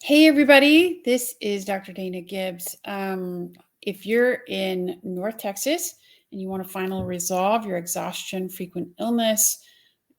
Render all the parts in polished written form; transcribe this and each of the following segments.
Hey, everybody. This is Dr. Dana Gibbs. If you're in North Texas and you want to finally resolve your exhaustion, frequent illness,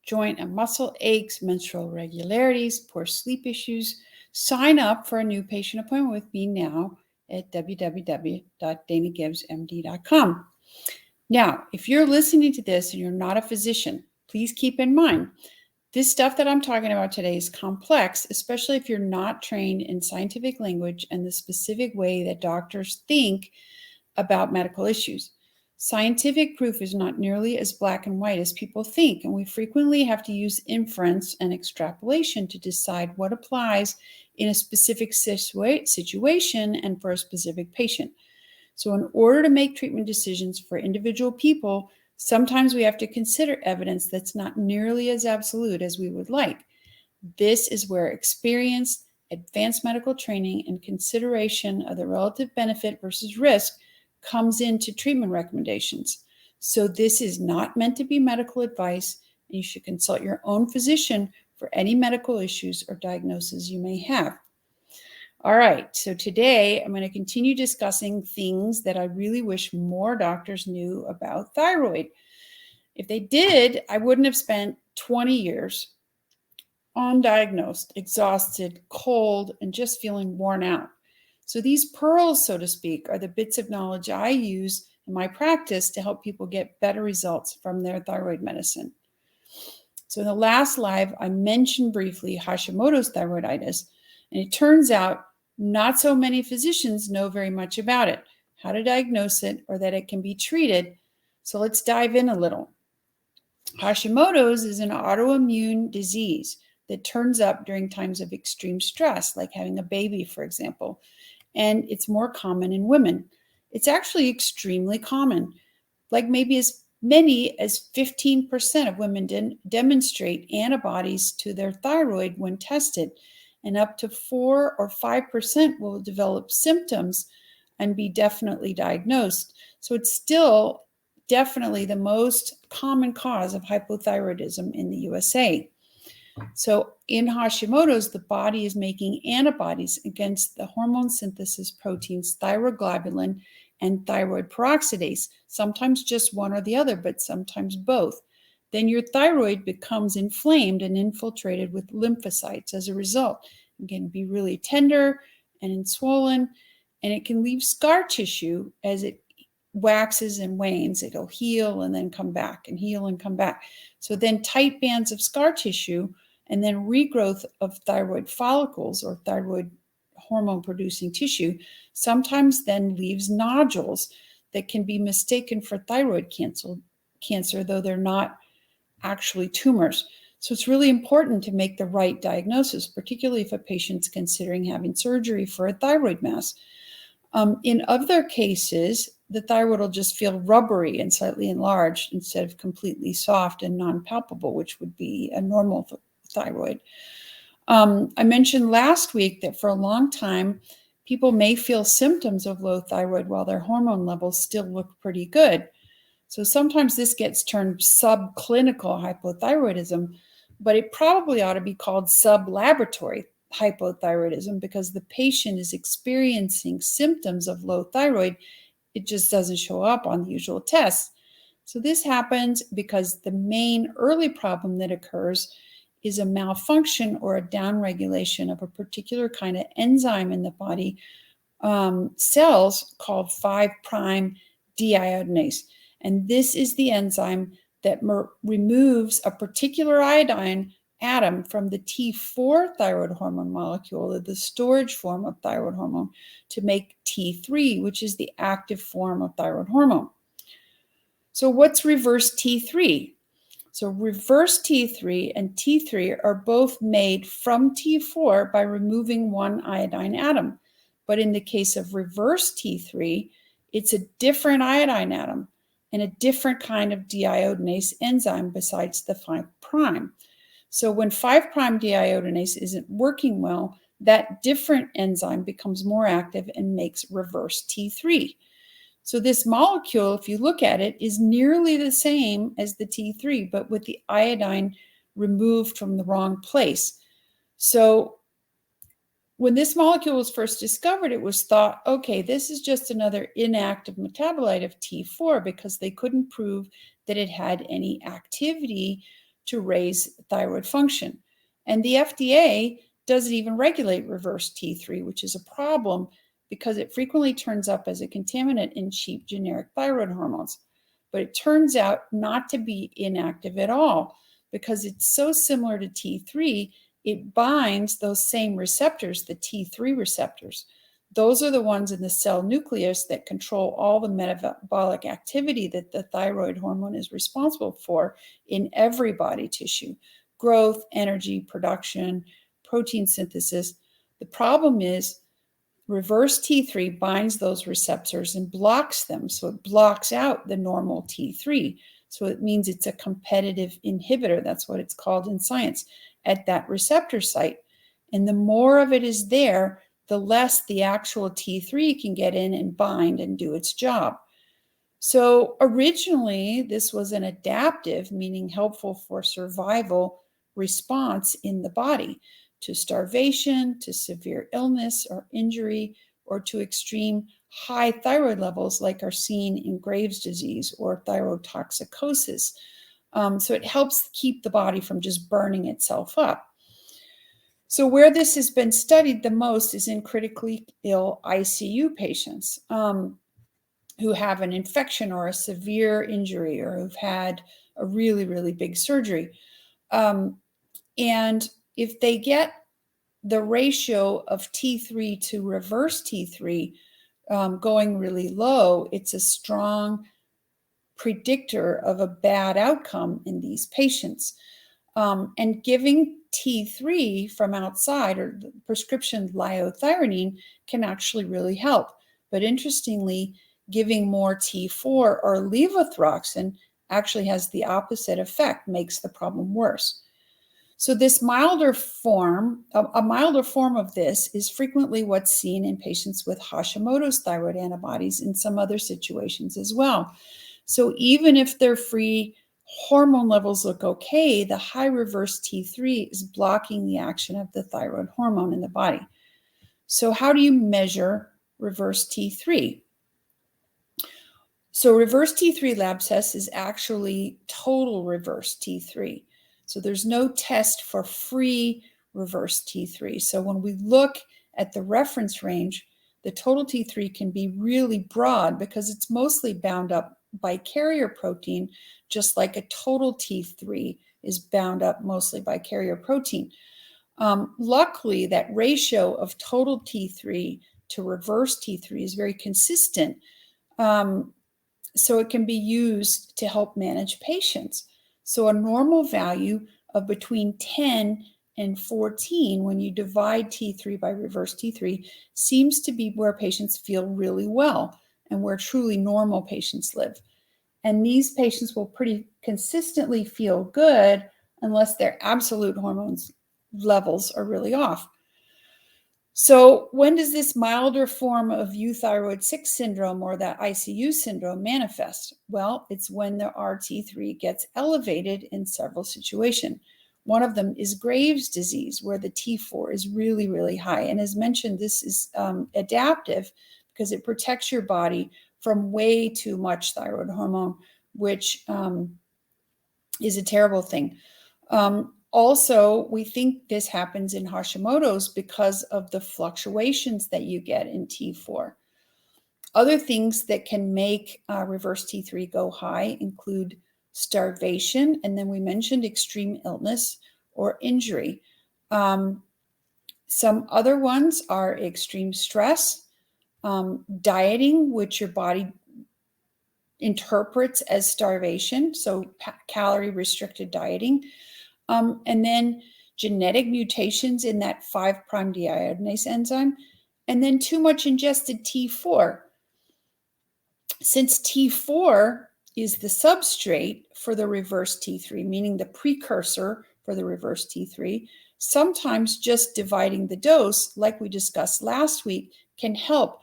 joint and muscle aches, menstrual irregularities, poor sleep issues, sign up for a new patient appointment with me now at www.danagibbsmd.com. Now, if you're listening to this and you're not a physician, please keep in mind this stuff that I'm talking about today is complex, especially if you're not trained in scientific language and the specific way that doctors think about medical issues. Scientific proof is not nearly as black and white as people think, and we frequently have to use inference and extrapolation to decide what applies in a specific situation and for a specific patient. So, in order to make treatment decisions for individual people, sometimes we have to consider evidence that's not nearly as absolute as we would like. This is where experience, advanced medical training, and consideration of the relative benefit versus risk comes into treatment recommendations. So this is not meant to be medical advice, and you should consult your own physician for any medical issues or diagnoses you may have. All right, so today I'm going to continue discussing things that I really wish more doctors knew about thyroid. If they did, I wouldn't have spent 20 years undiagnosed, exhausted, cold, and just feeling worn out. So these pearls, so to speak, are the bits of knowledge I use in my practice to help people get better results from their thyroid medicine. So in the last live, I mentioned briefly Hashimoto's thyroiditis, and it turns out not so many physicians know very much about it, how to diagnose it, or that it can be treated. So let's dive in a little. Hashimoto's is an autoimmune disease that turns up during times of extreme stress, like having a baby, for example, and it's more common in women. It's actually extremely common, like maybe as many as 15% of women demonstrate antibodies to their thyroid when tested, and up to 4 or 5% will develop symptoms and be definitely diagnosed. So it's still definitely the most common cause of hypothyroidism in the USA. So in Hashimoto's, the body is making antibodies against the hormone synthesis proteins thyroglobulin and thyroid peroxidase, sometimes just one or the other, but sometimes both. Then your thyroid becomes inflamed and infiltrated with lymphocytes as a result. It can be really tender and swollen, and it can leave scar tissue as it waxes and wanes. It'll heal and then come back and heal and come back. So then tight bands of scar tissue and then regrowth of thyroid follicles or thyroid hormone producing tissue sometimes then leaves nodules that can be mistaken for thyroid cancer, though they're not actually tumors. So it's really important to make the right diagnosis, particularly if a patient's considering having surgery for a thyroid mass. In other cases, the thyroid will just feel rubbery and slightly enlarged instead of completely soft and non-palpable, which would be a normal thyroid. I mentioned last week that for a long time, people may feel symptoms of low thyroid while their hormone levels still look pretty good. So sometimes this gets termed subclinical hypothyroidism, but it probably ought to be called sublaboratory hypothyroidism because the patient is experiencing symptoms of low thyroid. It just doesn't show up on the usual tests. So this happens because the main early problem that occurs is a malfunction or a downregulation of a particular kind of enzyme in the body cells called 5' deiodinase. And this is the enzyme that removes a particular iodine atom from the T4 thyroid hormone molecule, the storage form of thyroid hormone, to make T3, which is the active form of thyroid hormone. So what's reverse T3? So reverse T3 and T3 are both made from T4 by removing one iodine atom. But in the case of reverse T3, it's a different iodine atom and a different kind of deiodinase enzyme besides the 5'. So when 5' deiodinase isn't working well, that different enzyme becomes more active and makes reverse T3. So this molecule, if you look at it, is nearly the same as the T3, but with the iodine removed from the wrong place. So When this molecule was first discovered, it was thought, okay, this is just another inactive metabolite of T4 because they couldn't prove that it had any activity to raise thyroid function. And the FDA doesn't even regulate reverse T3, which is a problem because it frequently turns up as a contaminant in cheap generic thyroid hormones. But it turns out not to be inactive at all because it's so similar to T3, it binds those same receptors, the T3 receptors. Those are the ones in the cell nucleus that control all the metabolic activity that the thyroid hormone is responsible for in every body tissue: growth, energy, production, protein synthesis. The problem is reverse T3 binds those receptors and blocks them. So it blocks out the normal T3. So it means it's a competitive inhibitor. That's what it's called in science, at that receptor site. And the more of it is there, the less the actual T3 can get in and bind and do its job. So originally, this was an adaptive, meaning helpful for survival response in the body to starvation, to severe illness or injury, or to extreme high thyroid levels like are seen in Graves' disease or thyrotoxicosis. So it helps keep the body from just burning itself up. So where this has been studied the most is in critically ill ICU patients who have an infection or a severe injury or who've had a really, really big surgery. And if they get the ratio of T3 to reverse T3 going really low, it's a strong predictor of a bad outcome in these patients. And giving T3 from outside or the prescription liothyronine can actually really help. But interestingly, giving more T4 or levothyroxine actually has the opposite effect, makes the problem worse. So this milder form, a milder form of this is frequently what's seen in patients with Hashimoto's thyroid antibodies in some other situations as well. So even if their free hormone levels look okay, the high reverse T3 is blocking the action of the thyroid hormone in the body. So how do you measure reverse T3? So reverse T3 lab test is actually total reverse T3. So there's no test for free reverse T3. So when we look at the reference range, the total T3 can be really broad because it's mostly bound up by carrier protein, just like a total T3 is bound up mostly by carrier protein. Luckily, that ratio of total T3 to reverse T3 is very consistent. So it can be used to help manage patients. So a normal value of between 10 and 14 when you divide T3 by reverse T3 seems to be where patients feel really well and where truly normal patients live. And these patients will pretty consistently feel good unless their absolute hormones levels are really off. So when does this milder form of euthyroid 6 syndrome or that ICU syndrome manifest? Well, it's when the RT3 gets elevated in several situations. One of them is Graves' disease, where the T4 is really, really high. And as mentioned, this is adaptive because it protects your body from way too much thyroid hormone, which is a terrible thing. Also, we think this happens in Hashimoto's because of the fluctuations that you get in T4. Other things that can make reverse T3 go high include starvation, and then we mentioned extreme illness or injury. Some other ones are extreme stress, dieting, which your body interprets as starvation, so calorie restricted dieting. And then genetic mutations in that 5' deiodinase enzyme, and then too much ingested T4. Since T4 is the substrate for the reverse T3, meaning the precursor for the reverse T3, sometimes just dividing the dose, like we discussed last week, can help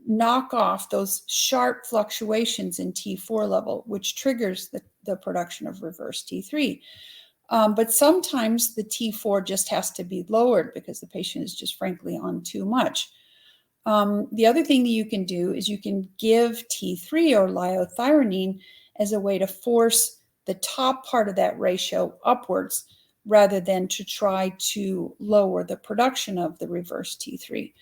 knock off those sharp fluctuations in T4 level, which triggers the production of reverse T3. But sometimes the T4 just has to be lowered because the patient is just frankly on too much. The other thing that you can do is you can give T3 or liothyronine as a way to force the top part of that ratio upwards rather than to try to lower the production of the reverse T3.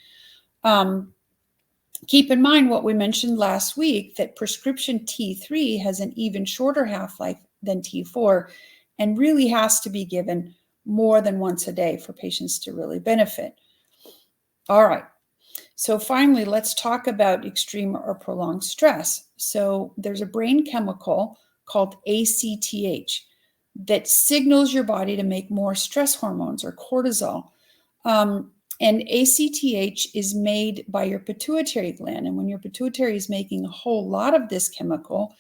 Keep in mind what we mentioned last week, that prescription T3 has an even shorter half-life than T4 and really has to be given more than once a day for patients to really benefit. All right. So finally, let's talk about extreme or prolonged stress. So there's a brain chemical called ACTH that signals your body to make more stress hormones or cortisol. And ACTH is made by your pituitary gland. And when your pituitary is making a whole lot of this chemical,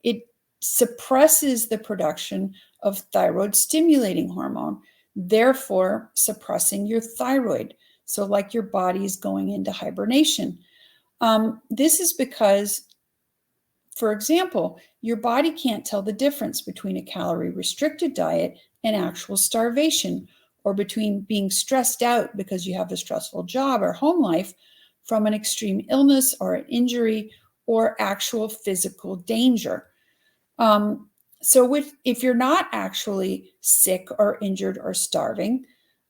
it suppresses the production of thyroid stimulating hormone, therefore suppressing your thyroid. So like your body is going into hibernation. This is because, for example, your body can't tell the difference between a calorie restricted diet and actual starvation, or between being stressed out because you have a stressful job or home life from an extreme illness or an injury or actual physical danger. So if you're not actually sick or injured or starving,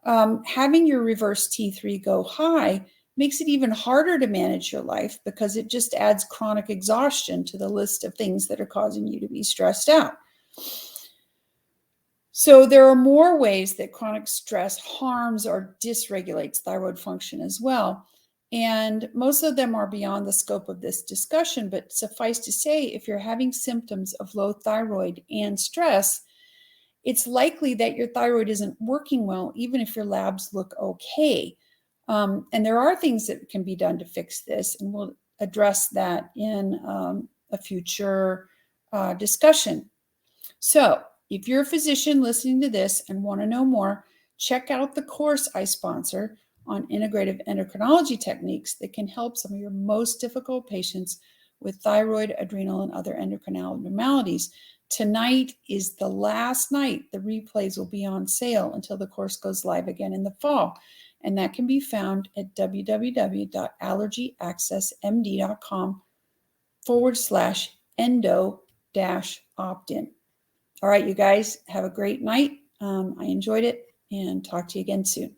having your reverse T3 go high makes it even harder to manage your life because it just adds chronic exhaustion to the list of things that are causing you to be stressed out. So there are more ways that chronic stress harms or dysregulates thyroid function as well. And most of them are beyond the scope of this discussion, but suffice to say, if you're having symptoms of low thyroid and stress, it's likely that your thyroid isn't working well, even if your labs look okay. And there are things that can be done to fix this, and we'll address that in a future discussion. So if you're a physician listening to this and want to know more, check out the course I sponsor on integrative endocrinology techniques that can help some of your most difficult patients with thyroid, adrenal, and other endocrine abnormalities. Tonight is the last night. The replays will be on sale until the course goes live again in the fall. And that can be found at www.allergyaccessmd.com/endo-opt-in. All right, you guys, have a great night. I enjoyed it, and talk to you again soon.